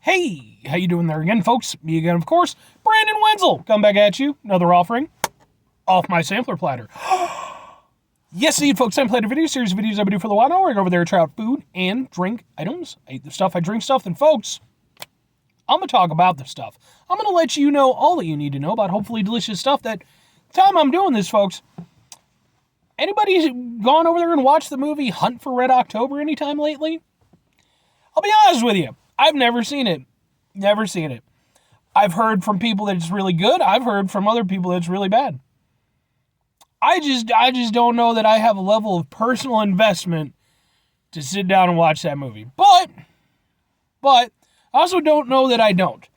Hey, how you doing there again, folks? Me again, of course, Brandon Wenzel. Come back at you. Another offering off my sampler platter. Yes, indeed, folks. I'm playing a video series of videos I've been doing for a while now. I go over there, try out food and drink items. I eat the stuff, I drink stuff. Then, folks, I'm going to talk about the stuff. I'm going to let you know all that you need to know about hopefully delicious stuff. That time I'm doing this, folks, anybody gone over there and watched the movie Hunt for Red October anytime lately? I'll be honest with you. I've never seen it. Never seen it. I've heard from people that it's really good. I've heard from other people that it's really bad. I just don't know that I have a level of personal investment to sit down and watch that movie. But I also don't know that I don't.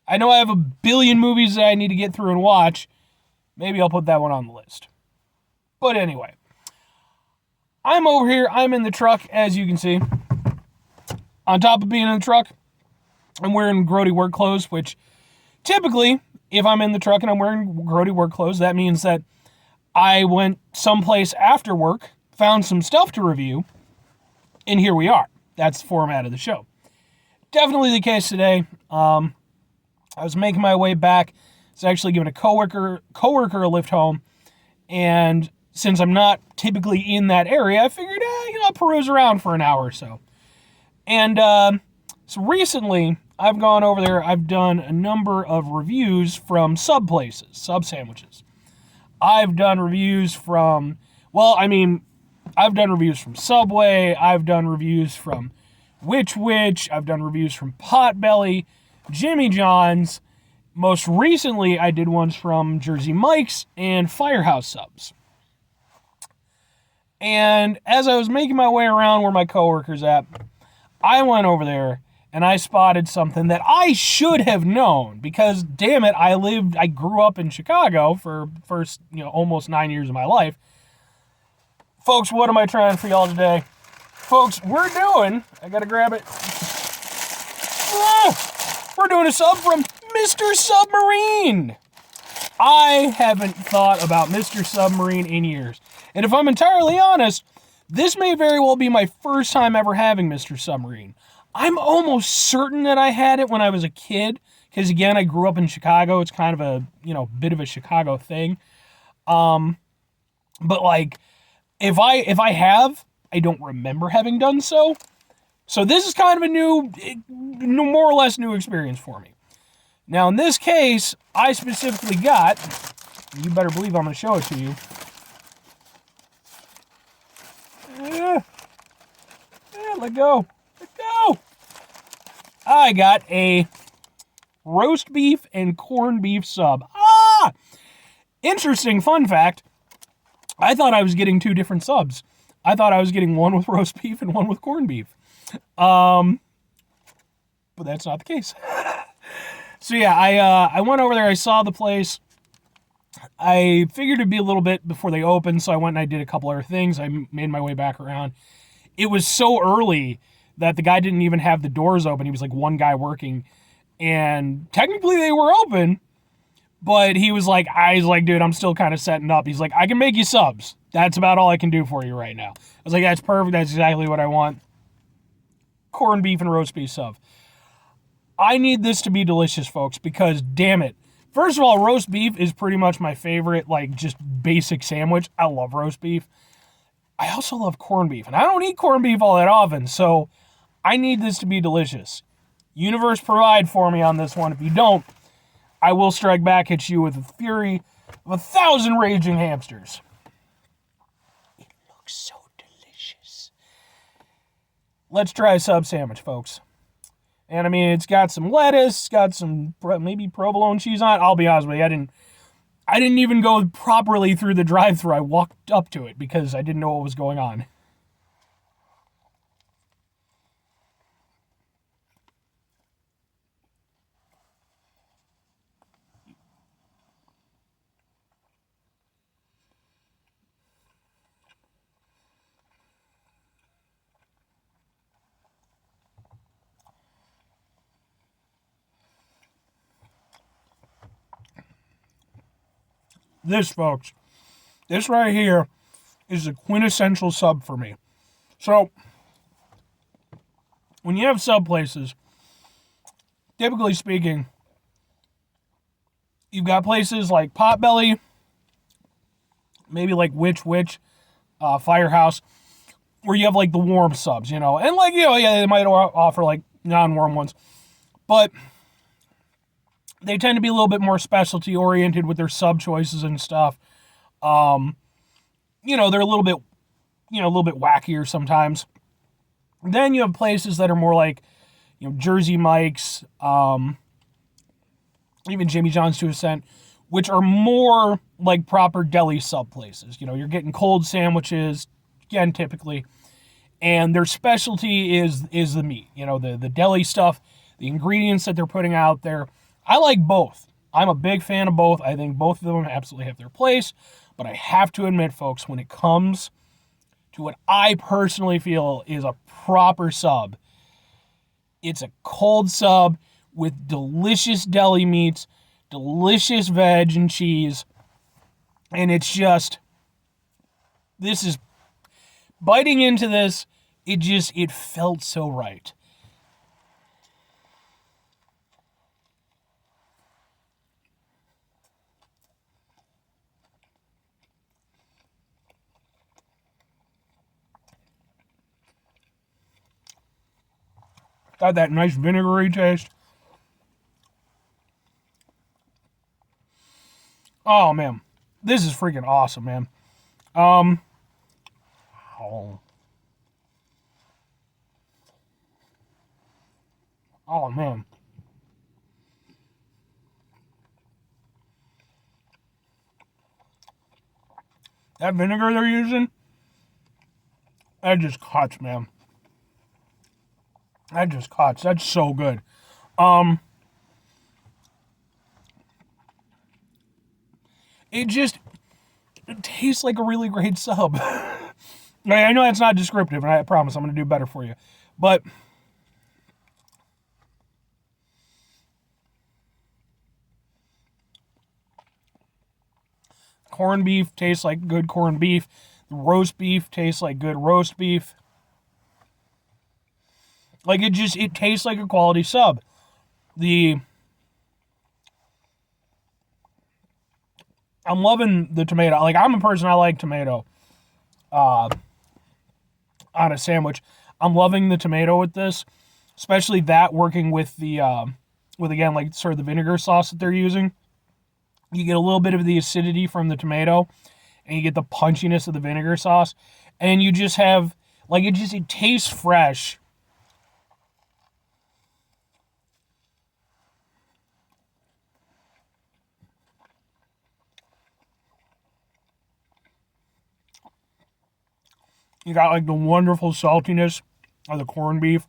I know I have a billion movies that I need to get through and watch. Maybe I'll put that one on the list. But anyway, I'm over here. I'm in the truck, as you can see. On top of being in the truck, I'm wearing grody work clothes, which typically, if I'm in the truck and I'm wearing grody work clothes, that means that I went someplace after work, found some stuff to review, and here we are. That's the format of the show. Definitely the case today. I was making my way back. I was actually giving a coworker a lift home, and since I'm not typically in that area, I figured, I'll peruse around for an hour or so. And so recently, I've gone over there. I've done a number of reviews from sub places, sub sandwiches. I've done reviews from, I've done reviews from Subway. I've done reviews from Which Wich. I've done reviews from Potbelly, Jimmy John's. Most recently, I did ones from Jersey Mike's and Firehouse Subs. And as I was making my way around where my coworker's at, I went over there and I spotted something that I should have known because, damn it, I grew up in Chicago for the first, almost 9 years of my life. Folks, what am I trying for y'all today? Folks, I gotta grab it. We're doing a sub from Mr. Submarine. I haven't thought about Mr. Submarine in years. And if I'm entirely honest, this may very well be my first time ever having Mr. Submarine. I'm almost certain that I had it when I was a kid, because again, I grew up in Chicago. It's kind of a, bit of a Chicago thing. But like, if I have, I don't remember having done so. So this is kind of a more or less new experience for me. Now, in this case, I specifically got, you better believe I'm going to show it to you. Let go. I got a roast beef and corned beef sub. Interesting fun fact. I thought I was getting two different subs. I thought I was getting one with roast beef and one with corned beef. But that's not the case. So yeah, I went over there. I saw the place. I figured it'd be a little bit before they opened, so I went and I did a couple other things. I made my way back around. It was so early that the guy didn't even have the doors open. He was like one guy working, and technically they were open, but he was like, dude, I'm still kind of setting up. He's like, I can make you subs. That's about all I can do for you right now. I was like, that's perfect. That's exactly what I want. Corned beef and roast beef sub. I need this to be delicious, folks, because damn it. First of all, roast beef is pretty much my favorite, just basic sandwich. I love roast beef. I also love corned beef, and I don't eat corned beef all that often, so I need this to be delicious. Universe, provide for me on this one. If you don't, I will strike back at you with the fury of 1,000 raging hamsters. It looks so delicious. Let's try a sub sandwich, folks. And it's got some lettuce, got some maybe provolone cheese on it. I'll be honest with you, I didn't even go properly through the drive-thru. I walked up to it because I didn't know what was going on. This, folks, this right here is a quintessential sub for me. So, when you have sub places, typically speaking, you've got places like Potbelly, maybe like Firehouse, where you have like the warm subs, and like, yeah, they might offer like non-warm ones, but they tend to be a little bit more specialty oriented with their sub choices and stuff. They're a little bit wackier sometimes. Then you have places that are more like, Jersey Mike's, even Jimmy John's to a extent, which are more like proper deli sub places. You're getting cold sandwiches, again, typically, and their specialty is the meat. The deli stuff, the ingredients that they're putting out there. I like both. I'm a big fan of both. I think both of them absolutely have their place, but I have to admit, folks, when it comes to what I personally feel is a proper sub, it's a cold sub with delicious deli meats, delicious veg and cheese, and it's just, this is, biting into this, it felt so right. Got that nice vinegary taste. Oh, man. This is freaking awesome, man. Oh. Oh, man. That vinegar they're using, that just cuts, man. That just cuts. That's so good. It tastes like a really great sub. I know that's not descriptive, and I promise I'm going to do better for you. But corned beef tastes like good corned beef. The roast beef tastes like good roast beef. Like, it tastes like a quality sub. I'm loving the tomato. Like, I'm a person, I like tomato on a sandwich. I'm loving the tomato with this, especially that working with again, like, sort of the vinegar sauce that they're using. You get a little bit of the acidity from the tomato, and you get the punchiness of the vinegar sauce, and you just have, like, it tastes fresh. You got, like, the wonderful saltiness of the corned beef.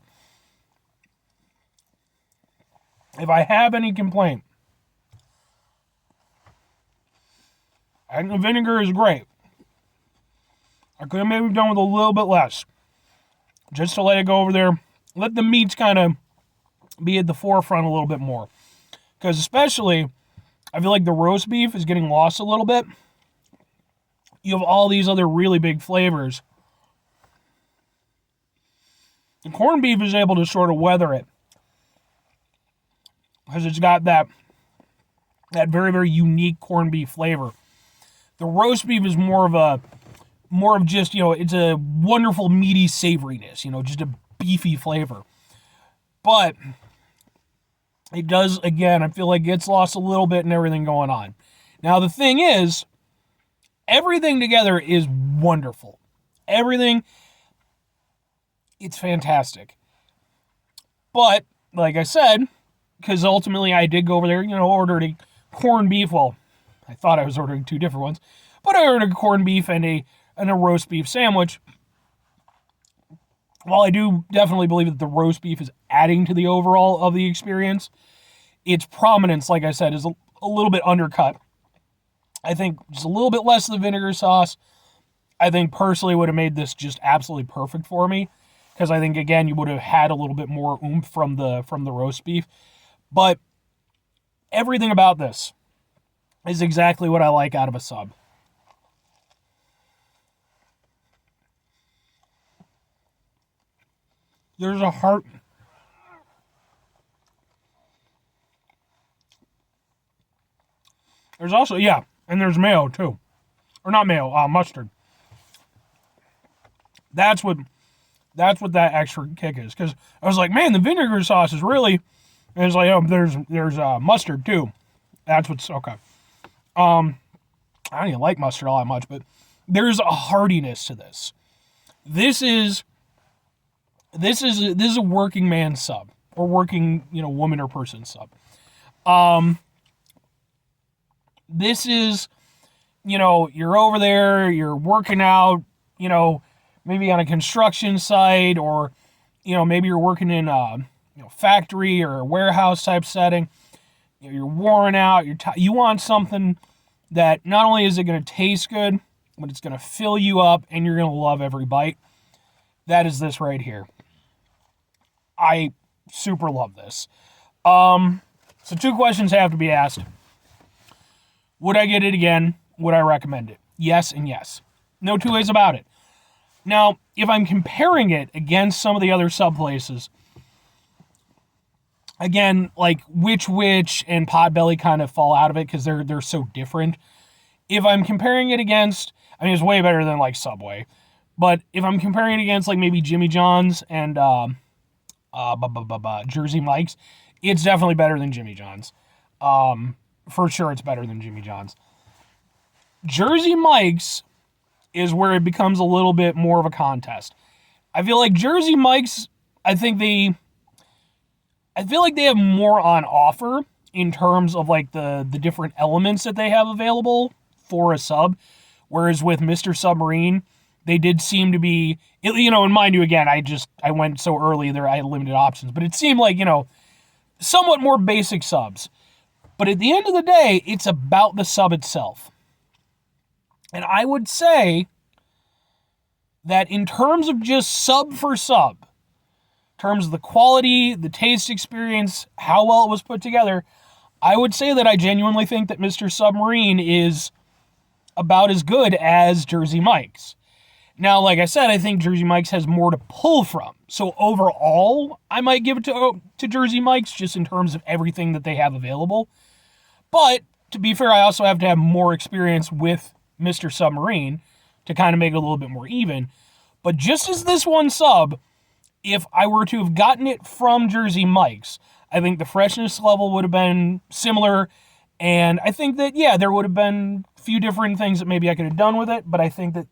If I have any complaint, I think the vinegar is great. I could have maybe done with a little bit less, just to let it go over there. Let the meats kind of be at the forefront a little bit more. Because especially, I feel like the roast beef is getting lost a little bit. You have all these other really big flavors. The corned beef is able to sort of weather it, because it's got that very, very unique corned beef flavor. The roast beef is more of just, it's a wonderful meaty savoriness, just a beefy flavor. But it does, again, I feel like it gets lost a little bit in everything going on. Now, the thing is, everything together is wonderful. Everything, it's fantastic. But, like I said, because ultimately I did go over there, ordered a corned beef. Well, I thought I was ordering two different ones, but I ordered a corned beef and a roast beef sandwich. While I do definitely believe that the roast beef is adding to the overall of the experience, its prominence, like I said, is a little bit undercut. I think just a little bit less of the vinegar sauce, I think personally would have made this just absolutely perfect for me. Because I think, again, you would have had a little bit more oomph from the roast beef. But everything about this is exactly what I like out of a sub. There's a heart. There's also, yeah, and there's mayo too. Or not mayo, mustard. That's what that extra kick is. Because I was like, man, the vinegar sauce is really... And it's like, oh, there's mustard too. That's what's... Okay. I don't even like mustard all that much, but there's a heartiness to this. This is a working man sub. Or working, woman or person sub. This is, you're over there, you're working out, maybe on a construction site, or, maybe you're working in a factory or a warehouse type setting. You're worn out. You want something that not only is it going to taste good, but it's going to fill you up, and you're going to love every bite. That is this right here. I super love this. So 2 questions have to be asked. Would I get it again? Would I recommend it? Yes and yes. No 2 ways about it. Now, if I'm comparing it against some of the other sub places, again, like Which Wich and Potbelly kind of fall out of it because they're so different. If I'm comparing it against, it's way better than like Subway. But if I'm comparing it against like maybe Jimmy John's and Jersey Mike's, it's definitely better than Jimmy John's. For sure it's better than Jimmy John's. Jersey Mike's is where it becomes a little bit more of a contest. I feel like Jersey Mike's, I feel like they have more on offer in terms of like the different elements that they have available for a sub. Whereas with Mr. Submarine, they did seem to be, and mind you, again, I went so early there, I had limited options, but it seemed like, somewhat more basic subs. But at the end of the day, it's about the sub itself. And I would say that in terms of just sub for sub, in terms of the quality, the taste experience, how well it was put together, I would say that I genuinely think that Mr. Submarine is about as good as Jersey Mike's. Now, like I said, I think Jersey Mike's has more to pull from. So overall, I might give it to Jersey Mike's just in terms of everything that they have available. But to be fair, I also have to have more experience with Mr. Submarine to kind of make it a little bit more even. But just as this one sub, if I were to have gotten it from Jersey Mike's, I think the freshness level would have been similar. And I think that, yeah, there would have been a few different things that maybe I could have done with it. But I think that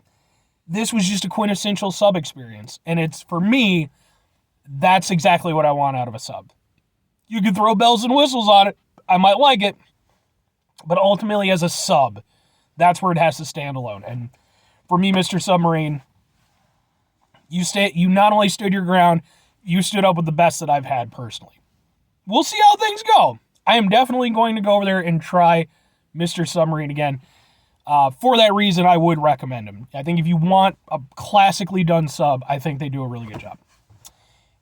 this was just a quintessential sub experience. And it's, for me, that's exactly what I want out of a sub. You can throw bells and whistles on it. I might like it. But ultimately, as a sub, that's where it has to stand alone. And for me, Mr. Submarine, you not only stood your ground, you stood up with the best that I've had personally. We'll see how things go. I am definitely going to go over there and try Mr. Submarine again. For that reason, I would recommend him. I think if you want a classically done sub, I think they do a really good job.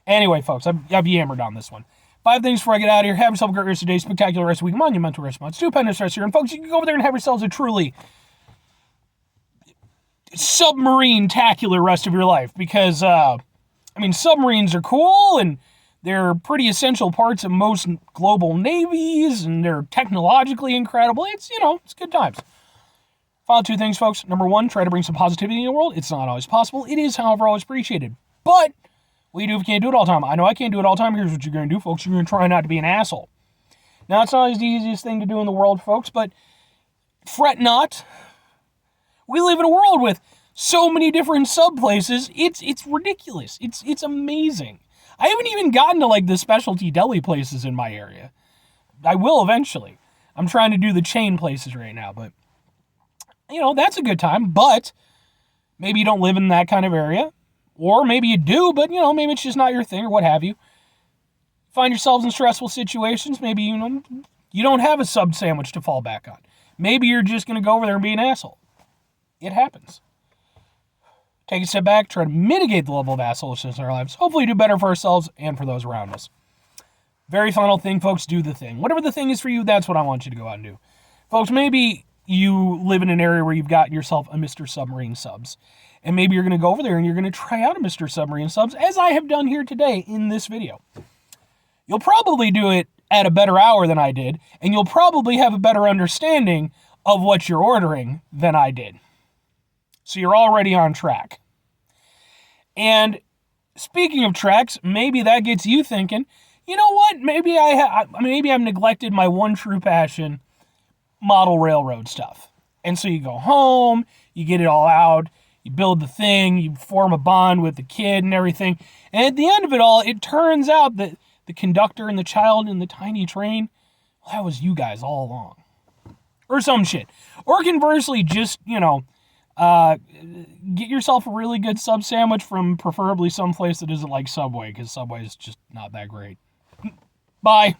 Anyway, folks, I've yammered on this one. 5 things before I get out of here. Have yourself a great rest of the day, spectacular rest of the week, monumental rest of the month, stupendous rest here. And folks, you can go over there and have yourselves a truly submarine-tacular rest of your life. Because, submarines are cool, and they're pretty essential parts of most global navies, and they're technologically incredible. It's good times. Final 2 things, folks. Number 1, try to bring some positivity in the world. It's not always possible. It is, however, always appreciated. But what do you do if you can't do it all the time? I know I can't do it all the time. Here's what you're going to do, folks. You're going to try not to be an asshole. Now, it's not always the easiest thing to do in the world, folks, but fret not. We live in a world with so many different sub-places. It's ridiculous. It's amazing. I haven't even gotten to, like, the specialty deli places in my area. I will eventually. I'm trying to do the chain places right now, but, that's a good time. But maybe you don't live in that kind of area. Or maybe you do, but, maybe it's just not your thing or what have you. Find yourselves in stressful situations. Maybe, you don't have a sub sandwich to fall back on. Maybe you're just going to go over there and be an asshole. It happens. Take a step back, try to mitigate the level of assholishness in our lives. Hopefully do better for ourselves and for those around us. Very final thing, folks, do the thing. Whatever the thing is for you, that's what I want you to go out and do. Folks, maybe you live in an area where you've got yourself a Mr. Submarine subs. And maybe you're going to go over there and you're going to try out a Mr. Submarine subs, as I have done here today in this video. You'll probably do it at a better hour than I did, and you'll probably have a better understanding of what you're ordering than I did. So you're already on track. And speaking of tracks, maybe that gets you thinking, you know what? Maybe I've neglected my one true passion, model railroad stuff. And so you go home, you get it all out, you build the thing, you form a bond with the kid and everything. And at the end of it all, it turns out that the conductor and the child in the tiny train, well, that was you guys all along. Or some shit. Or conversely, just, get yourself a really good sub sandwich from preferably some place that isn't like Subway, because Subway is just not that great. Bye.